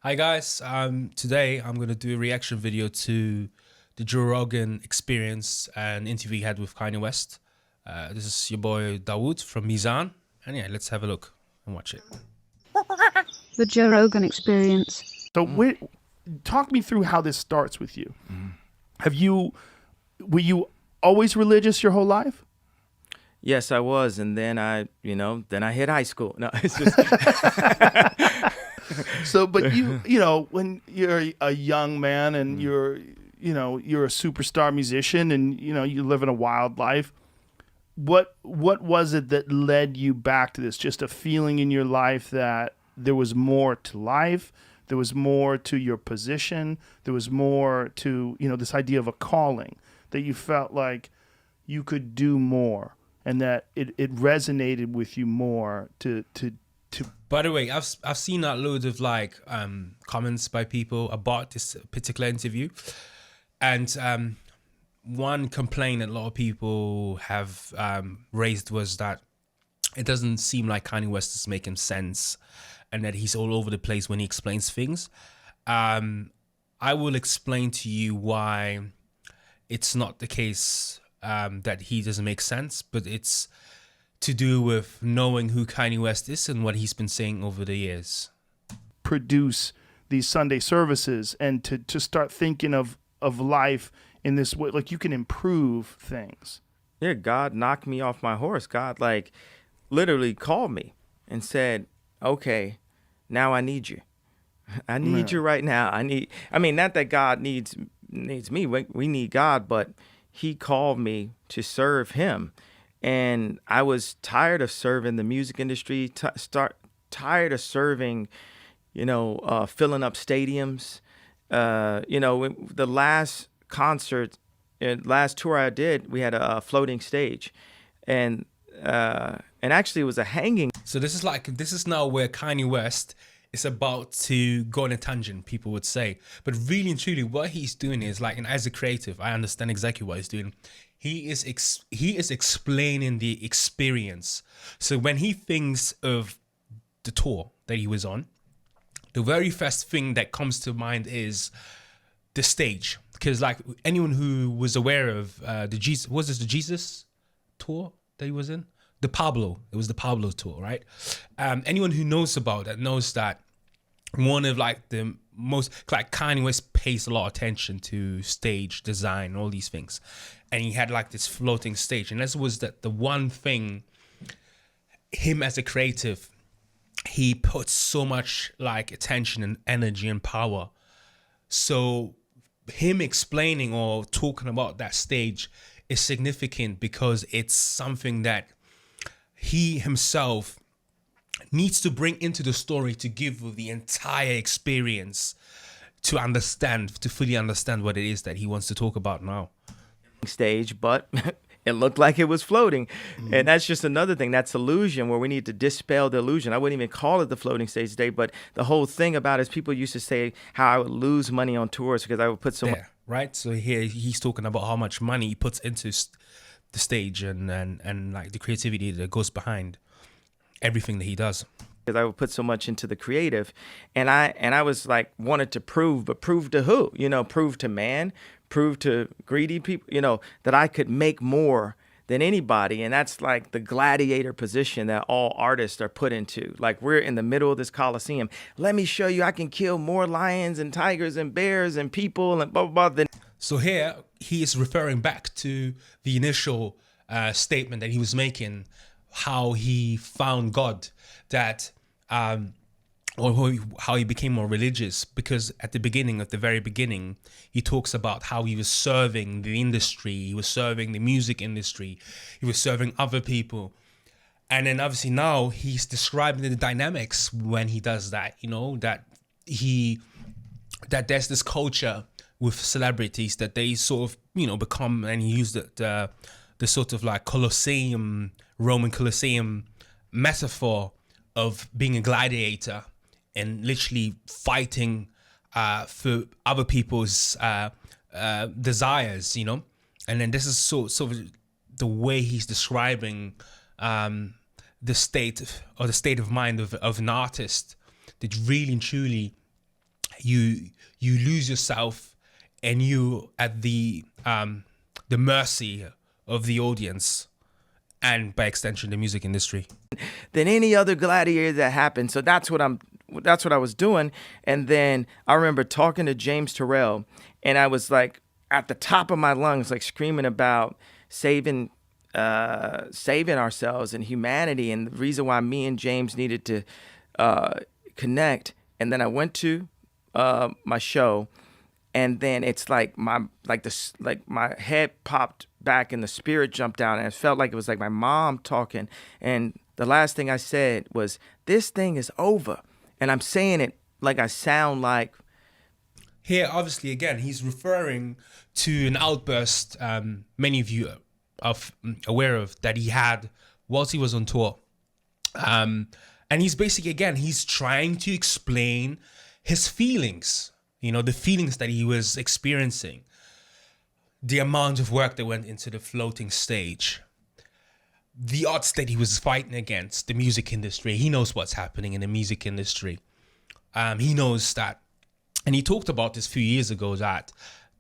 Hi guys, today I'm going to do a reaction video to the Joe Rogan experience and interview he had with Kanye West. This is your boy Dawood from Mizan, and yeah, let's have a look and watch it. The Joe Rogan experience. So talk me through how this starts with you. Were you always religious your whole life? Yes, I was, and then I hit high school. No, it's just So, but when you're a young man and you're a superstar musician and you live in a wild life, what was it that led you back to this? Just a feeling in your life that there was more to life, there was more to your position, there was more to this idea of a calling, that you felt like you could do more, and that it resonated with you more to. By the way, I've seen a load of comments by people about this particular interview, and one complaint that a lot of people have raised was that it doesn't seem like Kanye West is making sense, and that he's all over the place when he explains things. I will explain to you why it's not the case that he doesn't make sense, but it's to do with knowing who Kanye West is and what he's been saying over the years. Produce these Sunday services and to start thinking of life in this way, like you can improve things. yeah. God knocked me off my horse. God literally called me and said, "Okay, now I need you. I need you right now. Not that God needs me. We need God, but He called me to serve Him." And I was tired of serving the music industry, tired of serving, filling up stadiums. The last concert, last tour I did, we had a floating stage, and actually it was a hanging. So this is now where Kanye West is about to go on a tangent, people would say. But really and truly, what he's doing is and as a creative, I understand exactly what he's doing. He is explaining the experience. So when he thinks of the tour that he was on, the very first thing that comes to mind is the stage. Because anyone who was aware of the Jesus tour that he was in? It was the Pablo tour, right? Anyone who knows about that knows that one of the most, Kanye West pays a lot of attention to stage design and all these things. And he had this floating stage. And this was the one thing, him as a creative, he puts so much attention and energy and power. So him explaining or talking about that stage is significant because it's something that he himself needs to bring into the story to give the entire experience to fully understand what it is that he wants to talk about now. Stage, but it looked like it was floating. And that's just another thing. That's illusion, where we need to dispel the illusion. I wouldn't even call it the floating stage today, but the whole thing about it is people used to say how I would lose money on tours because I would put so much. Right? So here he's talking about how much money he puts into the stage and the creativity that goes behind everything that he does. Because I would put so much into the creative, and I was wanted to prove, but prove to who? Prove to man, prove to greedy people, that I could make more than anybody. And that's the gladiator position that all artists are put into. We're in the middle of this Coliseum. Let me show you I can kill more lions and tigers and bears and people and blah, blah, blah. So here he is referring back to the initial statement that he was making, how he found God, that or how he became more religious, because at the very beginning, he talks about how he was serving the industry, he was serving the music industry, he was serving other people. And then obviously now he's describing the dynamics when he does that, that there's this culture with celebrities that they sort of, become, and he used the sort of Colosseum, Roman Colosseum metaphor of being a gladiator and literally fighting for other people's desires, And then this is sort of the way he's describing the state of mind of an artist that really and truly you lose yourself, and you at the mercy of the audience, and by extension the music industry, than any other gladiator that happened. So that's what I was doing. And then I remember talking to James Terrell, and I was like at the top of my lungs, like screaming about saving ourselves and humanity, and the reason why me and James needed to connect. And then I went to my show, and then it's like my head popped back and the spirit jumped out, and it felt like it was like my mom talking. And the last thing I said was, "This thing is over," and I'm saying it like I sound like. Here, obviously, again, he's referring to an outburst many of you are aware of that he had whilst he was on tour. And he's basically, again, he's trying to explain his feelings, the feelings that he was experiencing, the amount of work that went into the floating stage, the odds that he was fighting against, the music industry. He knows what's happening in the music industry. He knows that. And he talked about this a few years ago, that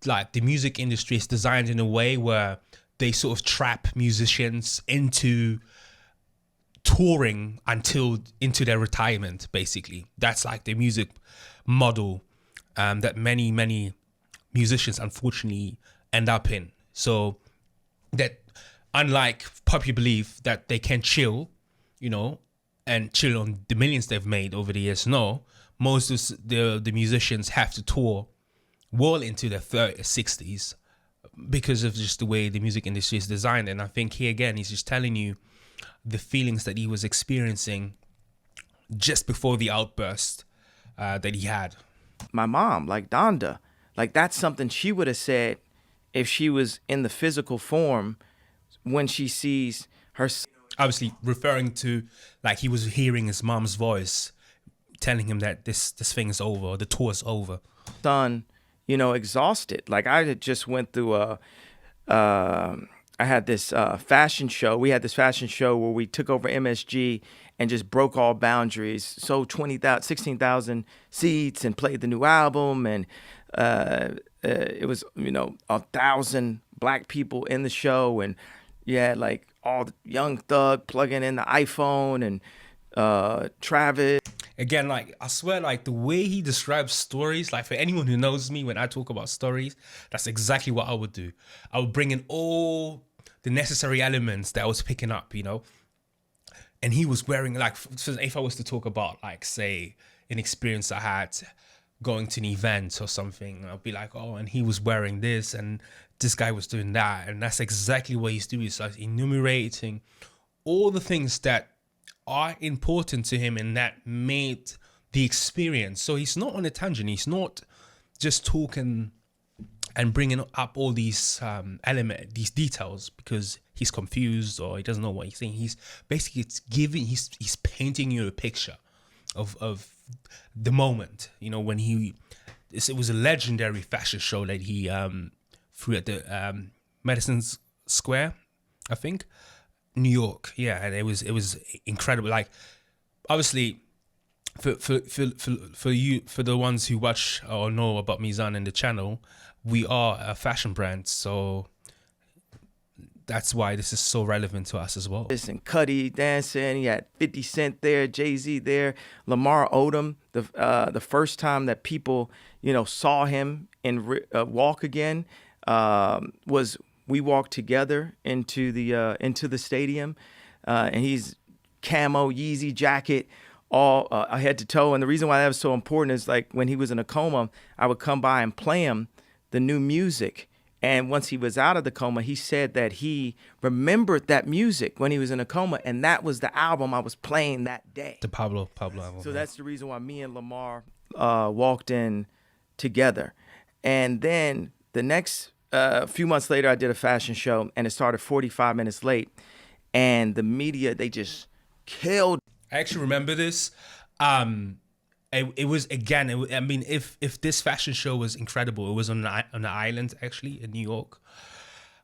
like the music industry is designed in a way where they sort of trap musicians into touring into their retirement, basically. That's like the music model that many musicians unfortunately end up in. So that, unlike popular belief that they can chill, and chill on the millions they've made over the years, no, most of the musicians have to tour well into their 30s, 60s, because of just the way the music industry is designed. And I think here again, he's just telling you the feelings that he was experiencing just before the outburst that he had. My mom, like Donda, like that's something she would have said if she was in the physical form when she sees her. Obviously referring to, like, he was hearing his mom's voice telling him that this thing is over, the tour is over. Son, exhausted. Like I had just went through I had this fashion show. We had this fashion show where we took over MSG and just broke all boundaries. Sold 16,000 seats and played the new album. And it was, 1,000 black people in the show. And you had like all the Young Thug plugging in the iPhone and Travis. Again, like, I swear, like, the way he describes stories, like, for anyone who knows me, when I talk about stories, that's exactly what I would do. I would bring in all the necessary elements that I was picking up, And he was wearing, like, if I was to talk about, like, say, an experience I had going to an event or something, I'd be like, oh, and he was wearing this, and this guy was doing that. And that's exactly what he's doing. So he's enumerating all the things that are important to him and that made the experience. So he's not on a tangent. He's not just talking and bringing up all these these details because he's confused or he doesn't know what he's saying. He's basically he's painting you a picture of the moment. When it was a legendary fashion show that he threw at the Madison Square, I think. New York, yeah, and it was incredible. Like, obviously, for the ones who watch or know about Mizan and the channel, we are a fashion brand, so that's why this is so relevant to us as well. And Cudi dancing, he had 50 Cent there, Jay-Z there, Lamar Odom. The first time that people saw him in walk again was. We walked together into the stadium, and he's camo Yeezy jacket, all head to toe. And the reason why that was so important is, like, when he was in a coma, I would come by and play him the new music. And once he was out of the coma, he said that he remembered that music when he was in a coma, and that was the album I was playing that day. The Pablo album. So that's the reason why me and Lamar walked in together. And then the next. A few months later, I did a fashion show, and it started 45 minutes late. And the media, they just killed. I actually remember this. It was, again, if this fashion show was incredible, it was on an island, actually, in New York.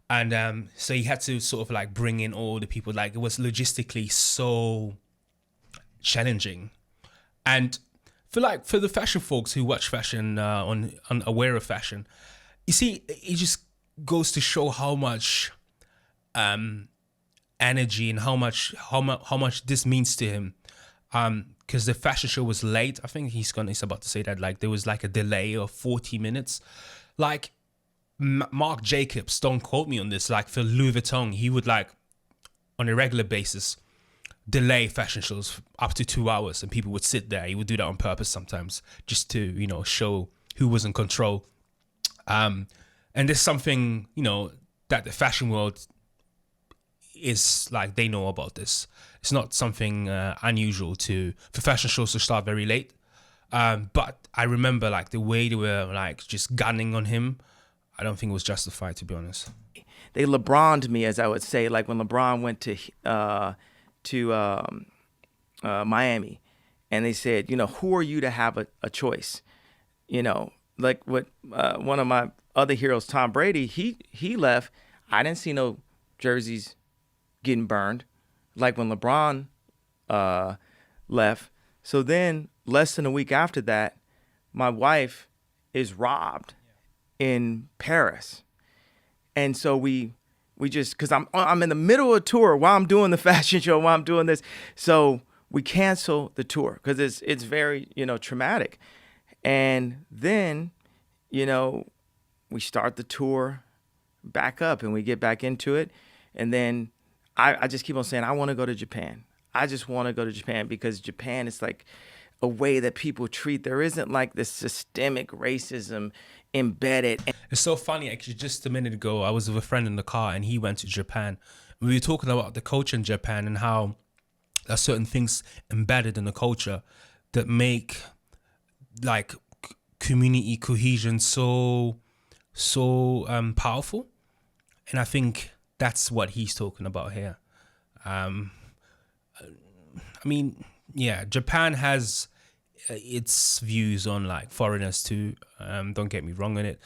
And so he had to sort of, like, bring in all the people. Like, it was logistically so challenging. And for the fashion folks who watch fashion on aware of fashion, you see, it just goes to show how much energy and how much this means to him. Because the fashion show was late. I think he's about to say that, like, there was like a delay of 40 minutes. Like, Marc Jacobs, don't quote me on this, like for Louis Vuitton, he would, like, on a regular basis delay fashion shows up to 2 hours, and people would sit there. He would do that on purpose sometimes, just to, you know, show who was in control. And there's something, you know, that the fashion world is like, they know about this. It's not something unusual for fashion shows to start very late. But I remember, like, the way they were, like, just gunning on him. I don't think it was justified, to be honest. They LeBron'd me, as I would say, like when LeBron went to Miami, and they said, you know, who are you to have a choice? You know, like what one of my other heroes, Tom Brady, he left. I didn't see no jerseys getting burned, like when LeBron left. So then, less than a week after that, my wife is robbed in Paris. And so we just, because I'm in the middle of a tour while I'm doing the fashion show, while I'm doing this. So we cancel the tour because it's very, you know, traumatic. And then, you know, we start the tour back up and we get back into it. And then I just keep on saying, I want to go to Japan. I just want to go to Japan because Japan is like a way that people treat. There isn't like this systemic racism embedded. It's so funny, actually. Just a minute ago, I was with a friend in the car and he went to Japan. We were talking about the culture in Japan and how there are certain things embedded in the culture that make, like, community cohesion so powerful. And I think that's what he's talking about here. I mean, yeah, Japan has its views on, like, foreigners too. Don't get me wrong on it,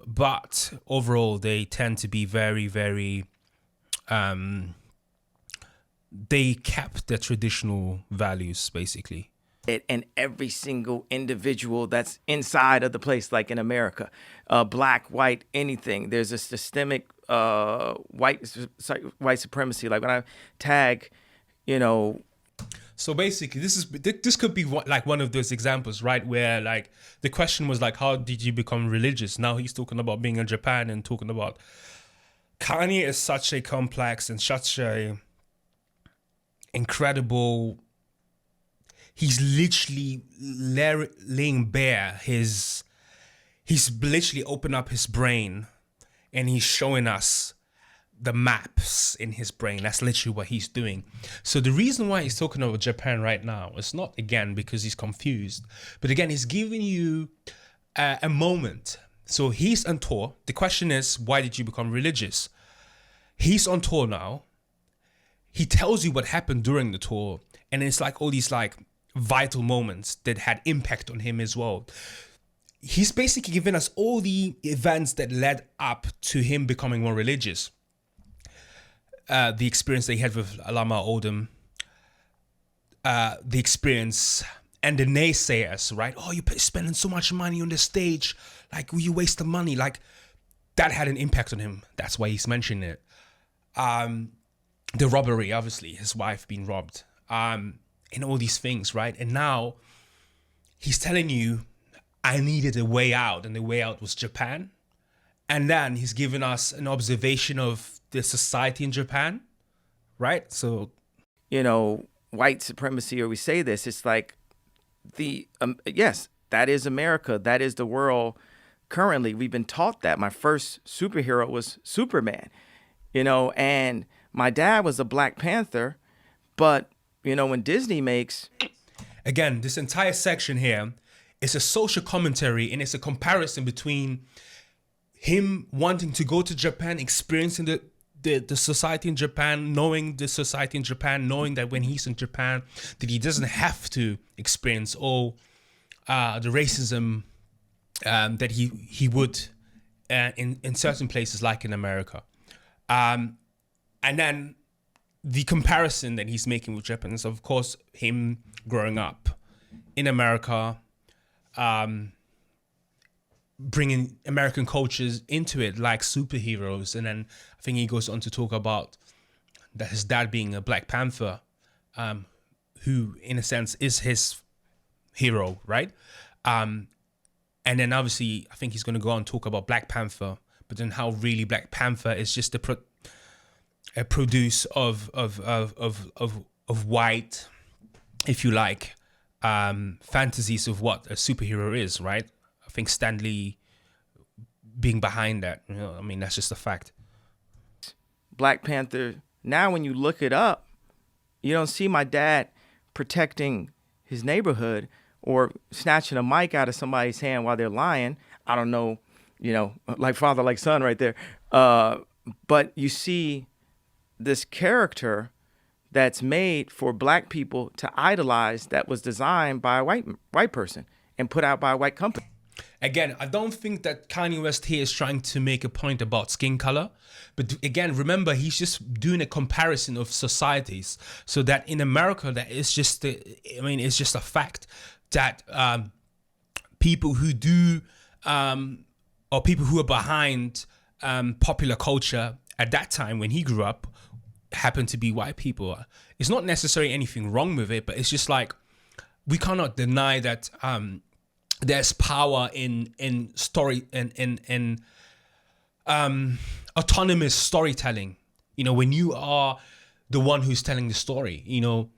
but overall they tend to be very, very. They kept their traditional values, basically. And every single individual that's inside of the place, like in America, black, white, anything. There's a systemic white supremacy. Like when I tag, you know. So basically, this could be like one of those examples, right? Where, like, the question was like, how did you become religious? Now he's talking about being in Japan and talking about Kanye is such a complex and such a incredible. He's literally laying bare he's literally opened up his brain and he's showing us the maps in his brain. That's literally what he's doing. So the reason why he's talking about Japan right now is not, again, because he's confused, but again, he's giving you a moment. So he's on tour. The question is, why did you become religious? He's on tour now. He tells you what happened during the tour, and it's like all these, like, vital moments that had impact on him as well. He's basically given us all the events that led up to him becoming more religious. The experience that he had with Alama Odom, the experience and the naysayers, right? Oh, you're spending so much money on the stage, like, you waste the money. Like, that had an impact on him. That's why he's mentioning it. The robbery, obviously, his wife being robbed, and all these things, right? And now he's telling you, I needed a way out, and the way out was Japan. And then he's given us an observation of the society in Japan, right? So, you know, white supremacy, or we say this, it's like yes, that is America. That is the world. Currently, we've been taught that. My first superhero was Superman, you know, and my dad was a Black Panther. But, you know, when Disney makes. Again, this entire section here is a social commentary, and it's a comparison between him wanting to go to Japan, experiencing the society in Japan, knowing the society in Japan, knowing that when he's in Japan, that he doesn't have to experience all the racism that he would in certain places, like in America. And then the comparison that he's making with Japan is, of course, him growing up in America, bringing American cultures into it, like superheroes. And then I think he goes on to talk about that his dad being a Black Panther, who in a sense is his hero, right? And then obviously I think he's going to go on and talk about Black Panther, but then how really Black Panther is just a produce of white, if you like, fantasies of what a superhero is, right? I think Stanley being behind that, you know, I mean, that's just a fact. Black Panther, now when you look it up, you don't see my dad protecting his neighborhood or snatching a mic out of somebody's hand while they're lying. I don't know, you know, like father, like son right there. But you see this character that's made for Black people to idolize, that was designed by a white person and put out by a white company. Again, I don't think that Kanye West here is trying to make a point about skin color. But again, remember, he's just doing a comparison of societies. So that in America, that is just, it's just a fact that people who do, or people who are behind popular culture at that time when he grew up, happen to be white people. It's not necessarily anything wrong with it, but it's just like, we cannot deny that there's power in story in autonomous storytelling. You know, when you are the one who's telling the story, you know,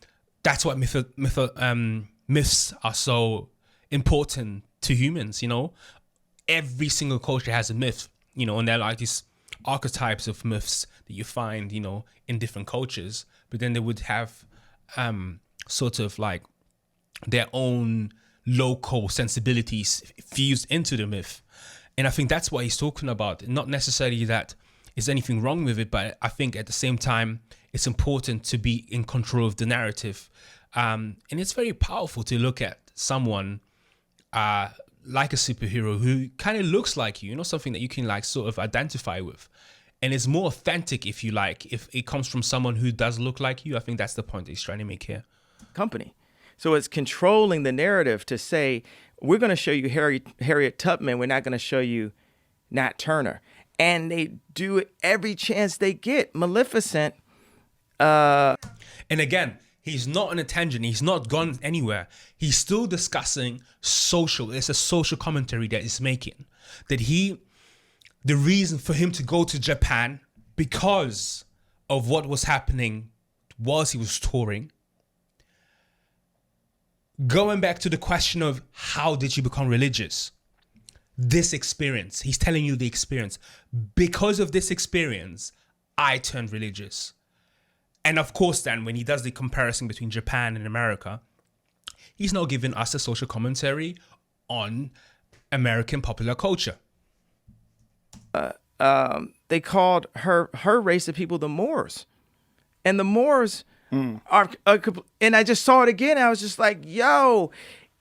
that's what myths are so important to humans. You know, every single culture has a myth, you know, and they're like these archetypes of myths that you find, you know, in different cultures, but then they would have sort of like their own local sensibilities fused into the myth. And I think that's what he's talking about. Not necessarily that there's anything wrong with it, but I think at the same time, it's important to be in control of the narrative. And it's very powerful to look at someone like a superhero who kind of looks like you know, something that you can like sort of identify with. And it's more authentic, if you like, if it comes from someone who does look like you. I think that's the point that he's trying to make here. Company. So it's controlling the narrative to say, we're going to show you Harriet Tubman. We're not going to show you Nat Turner. And they do it every chance they get. Maleficent. And again, he's not on a tangent. He's not gone anywhere. He's still discussing social. It's a social commentary that he's making. That the reason for him to go to Japan, because of what was happening whilst he was touring, going back to the question of how did you become religious? This experience, he's telling you the experience. Because of this experience, I turned religious. And of course, then when he does the comparison between Japan and America, he's now giving us a social commentary on American popular culture. They called her race of people the Moors. And the Moors are, and I just saw it again. I was just like, yo,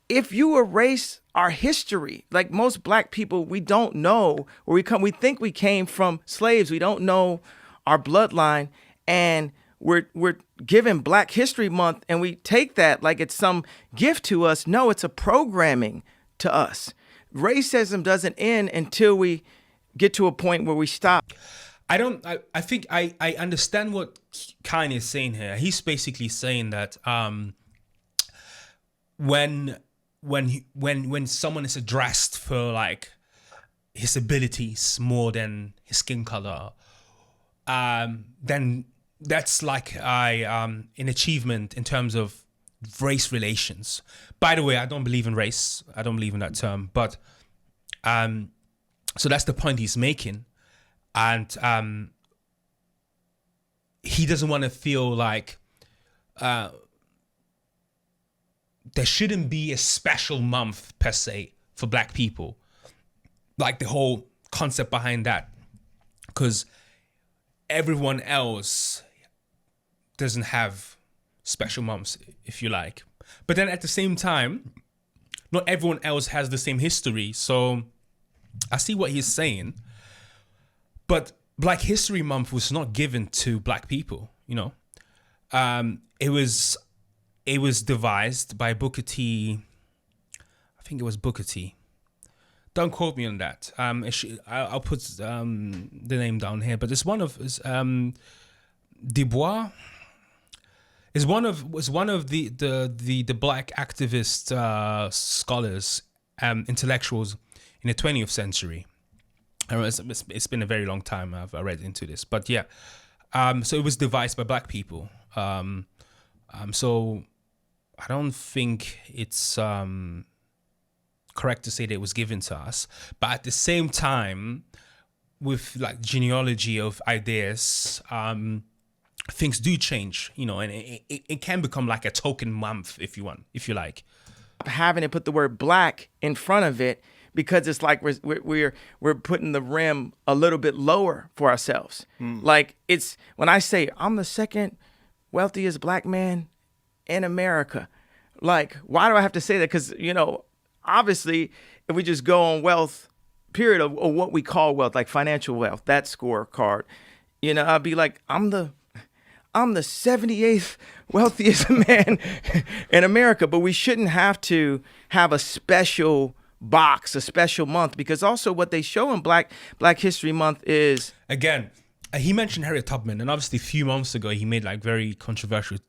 if you erase our history, like most Black people, we don't know where we come. We think we came from slaves. We don't know our bloodline. And we're given Black History Month, and we take that like it's some gift to us. No, it's a programming to us. Racism doesn't end until we get to a point where we stop. I think I understand what Kanye is saying here. He's basically saying that when someone is addressed for like his abilities more than his skin color, then that's like an achievement in terms of race relations. By the way, I don't believe in race. I don't believe in that term. But so that's the point he's making. And he doesn't want to feel like there shouldn't be a special month per se for Black people. Like the whole concept behind that. Because everyone else doesn't have special months, if you like. But then at the same time, not everyone else has the same history. So I see what he's saying. But Black History Month was not given to Black people, you know. It was devised by Booker T. think it was Booker T. Don't quote me on that. I'll put the name down here, but it's one of Dubois. Is one of the black activist scholars, intellectuals in the 20th century. It's been a very long time I've read into this, but yeah. So it was devised by black people. So I don't think it's correct to say that it was given to us, but at the same time, with like genealogy of ideas, things do change, you know, and it can become like a token month if you like. Having to put the word black in front of it, because it's like we're putting the rim a little bit lower for ourselves. Like, it's when I say I'm the second wealthiest black man in America, like, why do I have to say that? Because, you know, obviously, if we just go on wealth, period, of what we call wealth, like financial wealth, that scorecard, you know, I'd be like, I'm the 78th wealthiest man in America. But we shouldn't have to have a special box, a special month, because also what they show in Black History Month is, again, he mentioned Harriet Tubman, and obviously a few months ago he made like a very controversial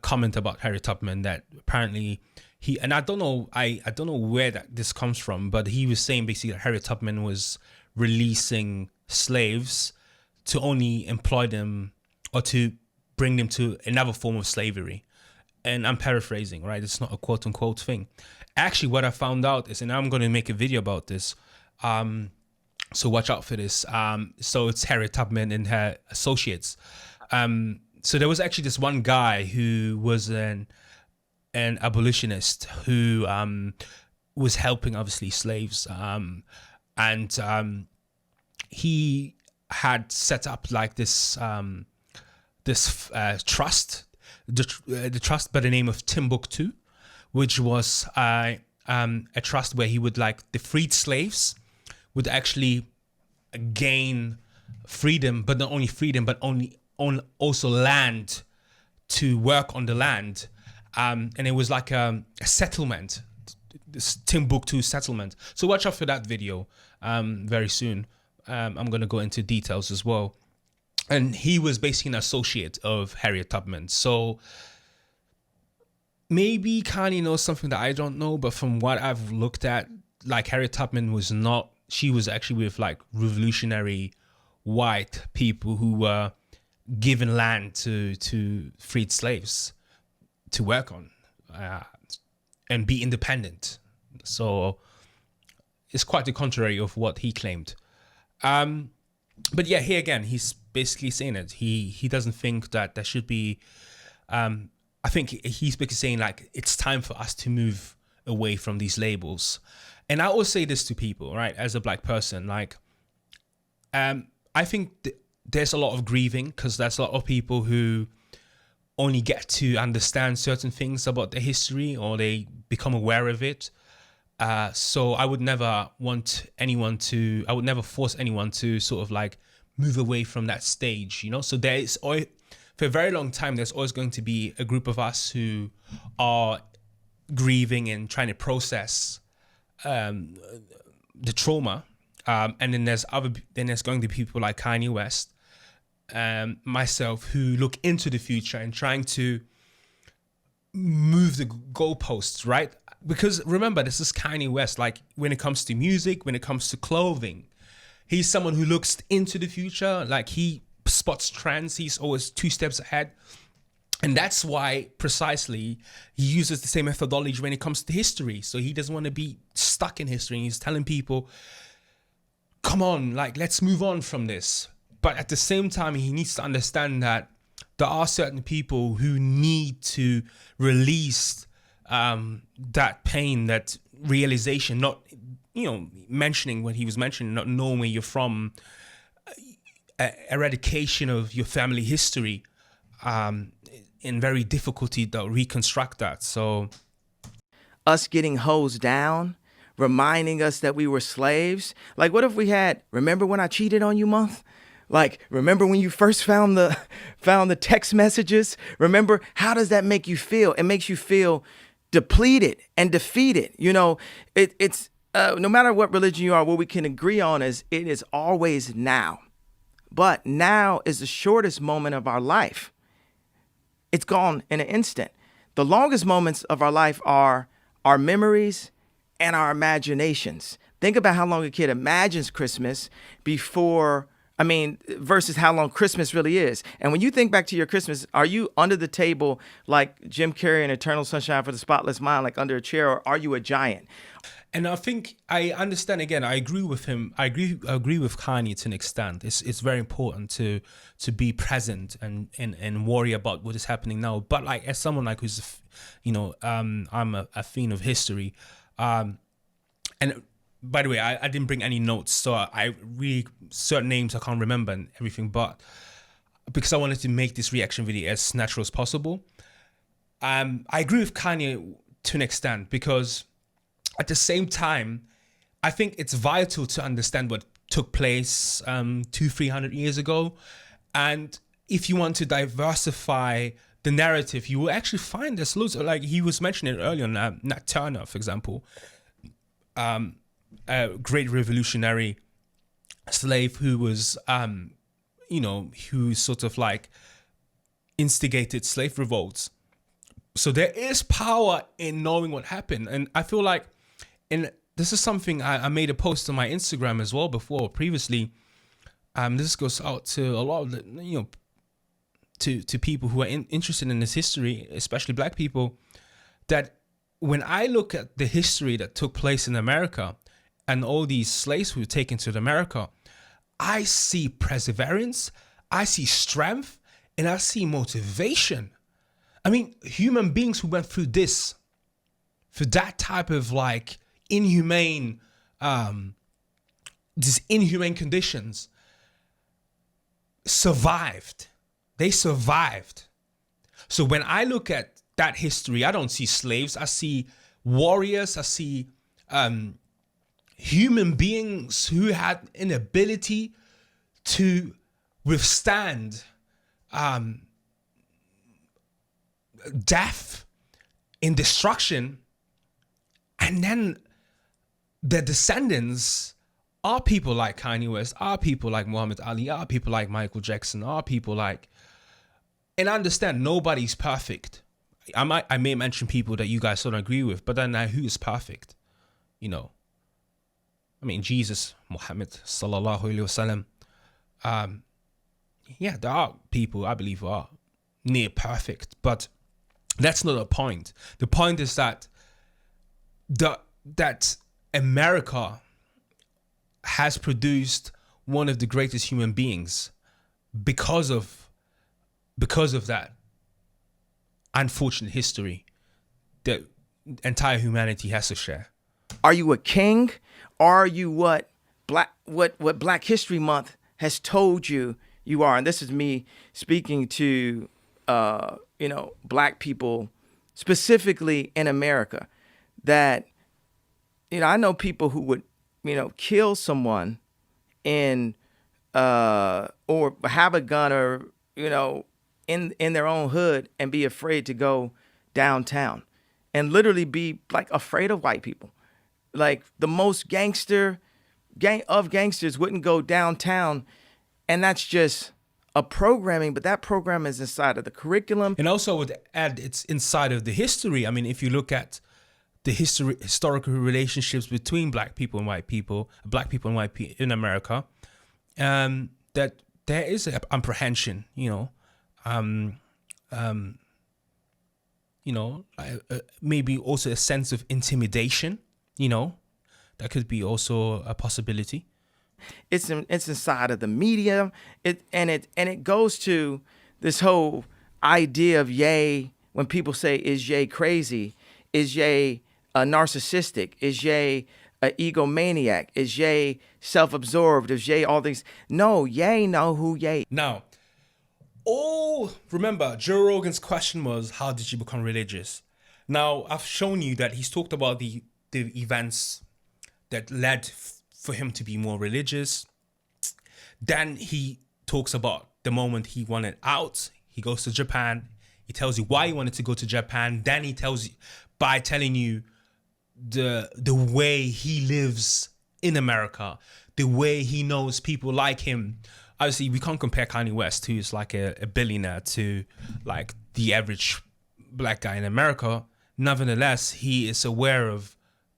comment about Harriet Tubman, that apparently and I don't know where this comes from, but he was saying basically that Harriet Tubman was releasing slaves to only employ them or to bring them to another form of slavery. And I'm paraphrasing, right? It's not a quote unquote thing. Actually, what I found out is, and I'm going to make a video about this, so watch out for this. So it's Harriet Tubman and her associates. So there was actually this one guy who was an abolitionist who was helping, obviously, slaves. And he had set up like this trust, the trust by the name of Timbuktu, which was a trust where he would, like, the freed slaves would actually gain freedom, but not only freedom, but also land to work on the land. And it was like a settlement, this Timbuktu settlement. So watch out for that video very soon. I'm going to go into details as well. And he was basically an associate of Harriet Tubman. So maybe Kanye knows something that I don't know, but from what I've looked at, like, Harriet Tubman was not, she was actually with like revolutionary white people who were given land to freed slaves to work on and be independent. So it's quite the contrary of what he claimed. But yeah, here again, he's basically saying it. He doesn't think that there should be, I think he's basically saying, like, it's time for us to move away from these labels. And I always say this to people, right, as a black person, like, I think there's a lot of grieving, because there's a lot of people who only get to understand certain things about their history, or they become aware of it. So I would never force anyone to sort of like move away from that stage, you know? So there is, for a very long time, there's always going to be a group of us who are grieving and trying to process the trauma. And then there's going to be people like Kanye West, myself, who look into the future and trying to move the goalposts, right? Because remember, this is Kanye West. Like, when it comes to music, when it comes to clothing, he's someone who looks into the future. Like, he spots trends. He's always 2 steps ahead. And that's why precisely he uses the same methodology when it comes to history. So he doesn't want to be stuck in history. And he's telling people, come on, like, let's move on from this. But at the same time, he needs to understand that there are certain people who need to release that pain, that realization, not, you know, mentioning what he was mentioning, not knowing where you're from, eradication of your family history, in very difficulty to reconstruct that. So us getting hosed down, reminding us that we were slaves. Like, what if we had, remember when I cheated on you month? Like, remember when you first found the text messages? Remember, how does that make you feel? It makes you feel depleted and defeated. You know, it's no matter what religion you are, what we can agree on is it is always now. But now is the shortest moment of our life. It's gone in an instant. The longest moments of our life are our memories and our imaginations. Think about how long a kid imagines Christmas versus how long Christmas really is. And when you think back to your Christmas, are you under the table like Jim Carrey in Eternal Sunshine for the Spotless Mind, like under a chair, or are you a giant? And I think I understand, again, I agree with him. I agree with Kanye to an extent. It's very important to be present and worry about what is happening now. But like, as someone like who's, I'm a fiend of history. And by the way, I didn't bring any notes, so I really, certain names I can't remember and everything, but because I wanted to make this reaction video as natural as possible. I agree with Kanye to an extent, because at the same time, I think it's vital to understand what took place 200-300 years ago. And if you want to diversify the narrative, you will actually find there's loads of, like he was mentioning it earlier, Nat Turner, for example, a great revolutionary slave who was, who sort of like instigated slave revolts. So there is power in knowing what happened. And I feel like, and this is something I made a post on my Instagram as well previously. This goes out to a lot of the, to people who are interested in this history, especially Black people, that when I look at the history that took place in America and all these slaves who were taken to America, I see perseverance, I see strength, and I see motivation. I mean, human beings who went through this, for that type of like inhumane conditions, survived. They survived. So when I look at that history, I don't see slaves. I see warriors. I see human beings who had an ability to withstand death and destruction. And then the descendants are people like Kanye West, are people like Muhammad Ali, are people like Michael Jackson, are people like, and I understand nobody's perfect. I may mention people that you guys don't agree with, but then who is perfect? Jesus, Muhammad sallallahu alaihi wasallam. There are people I believe who are near perfect, but that's not the point. The point is that that America has produced one of the greatest human beings because of that unfortunate history that entire humanity has to share. Are you a king? Are you what Black History Month has told you you are? And this is me speaking to Black people specifically in America, that I know people who would kill someone or have a gun or in their own hood and be afraid to go downtown and literally be like afraid of white people. Like the most gangsters wouldn't go downtown, and that's just a programming, but that program is inside of the curriculum. And also I would add, it's inside of the history. I mean, if you look at the historical relationships between Black people and white people in America, that there is an apprehension, maybe also a sense of intimidation, that could be also a possibility. It's inside of the media. It goes to this whole idea of Ye. When people say, "Is Ye crazy? Is Ye narcissistic? Is Ye an egomaniac? Is Ye self-absorbed? Is Ye all these?" No, Ye know who Ye. Now, remember, Joe Rogan's question was, how did you become religious? Now, I've shown you that he's talked about the events that led for him to be more religious. Then he talks about the moment he wanted out. He goes to Japan. He tells you why he wanted to go to Japan. Then he tells you, by telling you the way he lives in America, the way he knows people like him. Obviously, we can't compare Kanye West, who's like a billionaire, to like the average black guy in America. Nevertheless, he is aware of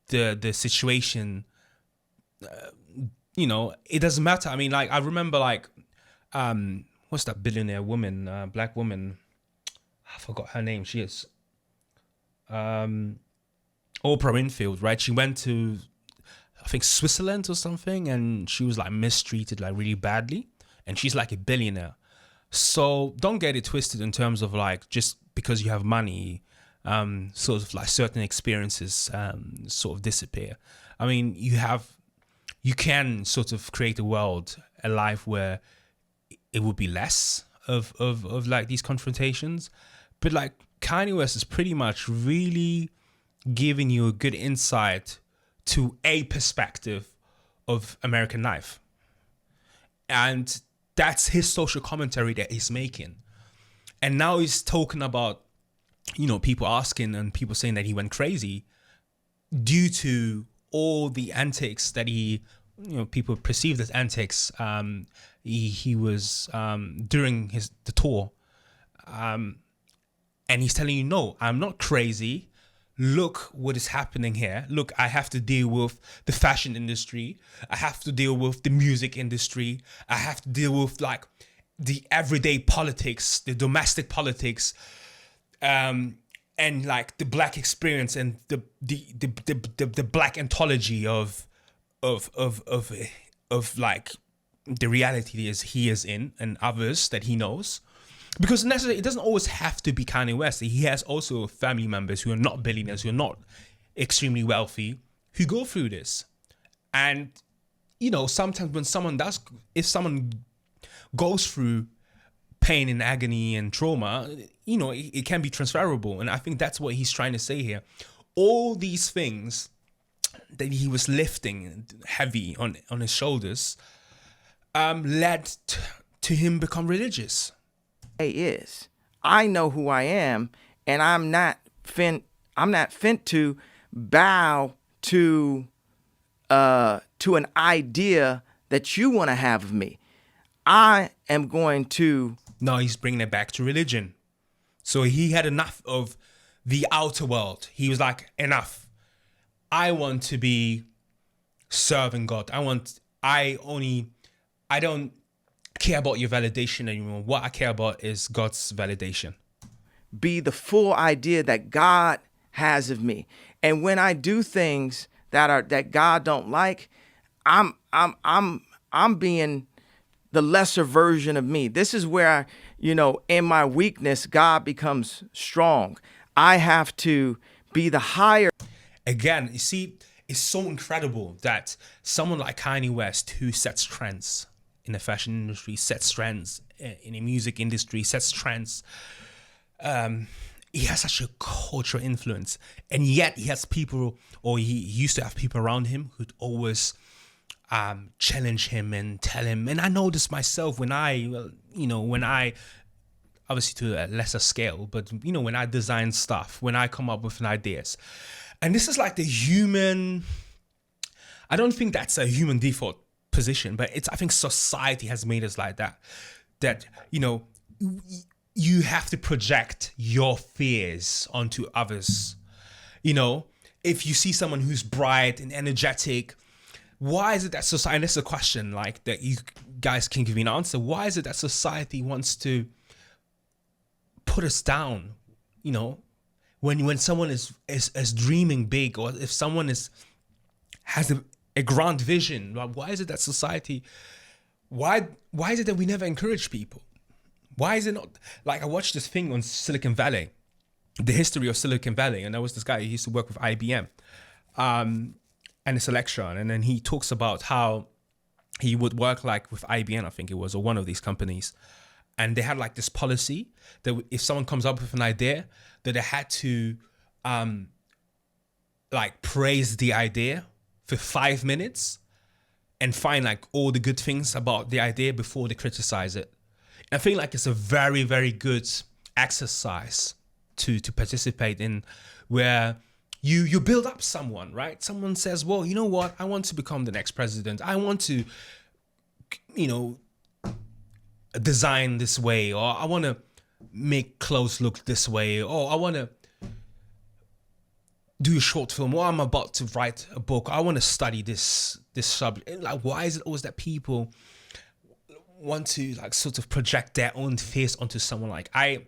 the situation. You know, it doesn't matter. I mean, like, I remember, like, what's that billionaire woman, black woman? I forgot her name. She is Oprah Winfield, right? She went to, I think, Switzerland or something, and she was like mistreated like really badly, and she's like a billionaire. So don't get it twisted in terms of like, just because you have money, sort of like certain experiences sort of disappear. I mean, you can sort of create a world, a life where it would be less of like these confrontations. But like Kanye West is pretty much really giving you a good insight to a perspective of American life. And that's his social commentary that he's making. And now he's talking about, you know, people asking and people saying that he went crazy due to all the antics that he, you know, people perceived as antics. He was during the tour, and he's telling you, no, I'm not crazy. Look what is happening here. Look, I have to deal with the fashion industry. I have to deal with the music industry. I have to deal with like the everyday politics, the domestic politics, and like the black experience and the black ontology of like the reality he is in and others that he knows. Because necessarily it doesn't always have to be Kanye West. He has also family members who are not billionaires, who are not extremely wealthy, who go through this. And, you know, sometimes if someone goes through pain and agony and trauma, you know, it can be transferable. And I think that's what he's trying to say here. All these things that he was lifting heavy on his shoulders led to him become religious. Is I know who I am, and I'm not fin to bow to an idea that you want to have of me. I am going to. No, he's bringing it back to religion. So he had enough of the outer world. He was like, enough. I want to be serving God. I don't care about your validation anymore. What I care about is God's validation. Be the full idea that God has of me. And when I do things that God don't like, I'm being the lesser version of me. This is where, you know, in my weakness, God becomes strong. I have to be the higher. Again, you see, it's so incredible that someone like Kanye West, who sets trends in the fashion industry, sets trends in the music industry, sets trends. He has such a cultural influence, and yet he has people, or he used to have people around him who'd always challenge him and tell him. And I know this myself when I obviously to a lesser scale, but you know, when I design stuff, when I come up with ideas, and this is like the human. I don't think that's a human default position, but I think society has made us like that. That, you know, you have to project your fears onto others. You know, if you see someone who's bright and energetic, why is it that society, and this is a question like that you guys can give me an answer, why is it that society wants to put us down? You know, when someone is dreaming big, or if someone has a grand vision, why is it that society, why is it that we never encourage people? Why is it not, like I watched this thing on Silicon Valley, the history of Silicon Valley, and there was this guy who used to work with IBM, and it's a lecturer, and then he talks about how he would work like with IBM, I think it was, or one of these companies, and they had like this policy that if someone comes up with an idea, that they had to like praise the idea for 5 minutes and find like all the good things about the idea before they criticize it. I think like it's a very, very good exercise to participate in, where you build up someone, right? Someone says, well, you know what? I want to become the next president. I want to, design this way, or I want to make clothes look this way, or I want to do a short film, or I'm about to write a book. I want to study this subject. Like, why is it always that people want to like sort of project their own face onto someone? Like, I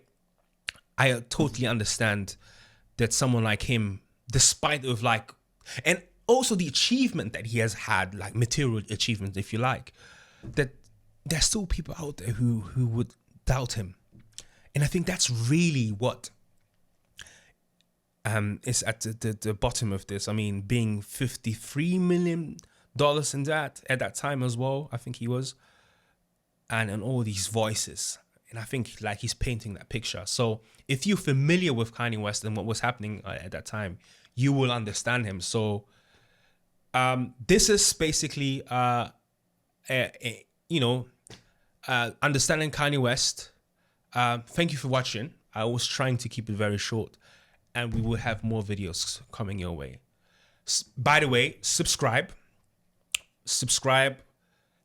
totally understand that someone like him, despite of like, and also the achievement that he has had, like material achievement, if you like, that there's still people out there who would doubt him. And I think that's really what is at the bottom of this. I mean, being $53 million in that at that time as well, I think he was, and all these voices. And I think like he's painting that picture. So if you're familiar with Kanye West and what was happening at that time, you will understand him. So this is basically understanding Kanye West. Thank you for watching. I was trying to keep it very short, and we will have more videos coming your way. By the way, subscribe,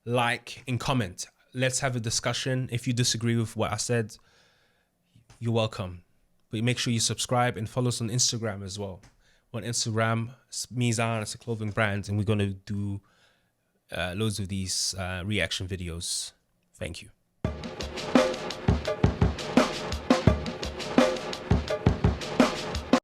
like, and comment. Let's have a discussion. If you disagree with what I said, you're welcome. But make sure you subscribe and follow us on Instagram as well. On Instagram, Mizan, it's a clothing brand, and we're going to do loads of these reaction videos. Thank you.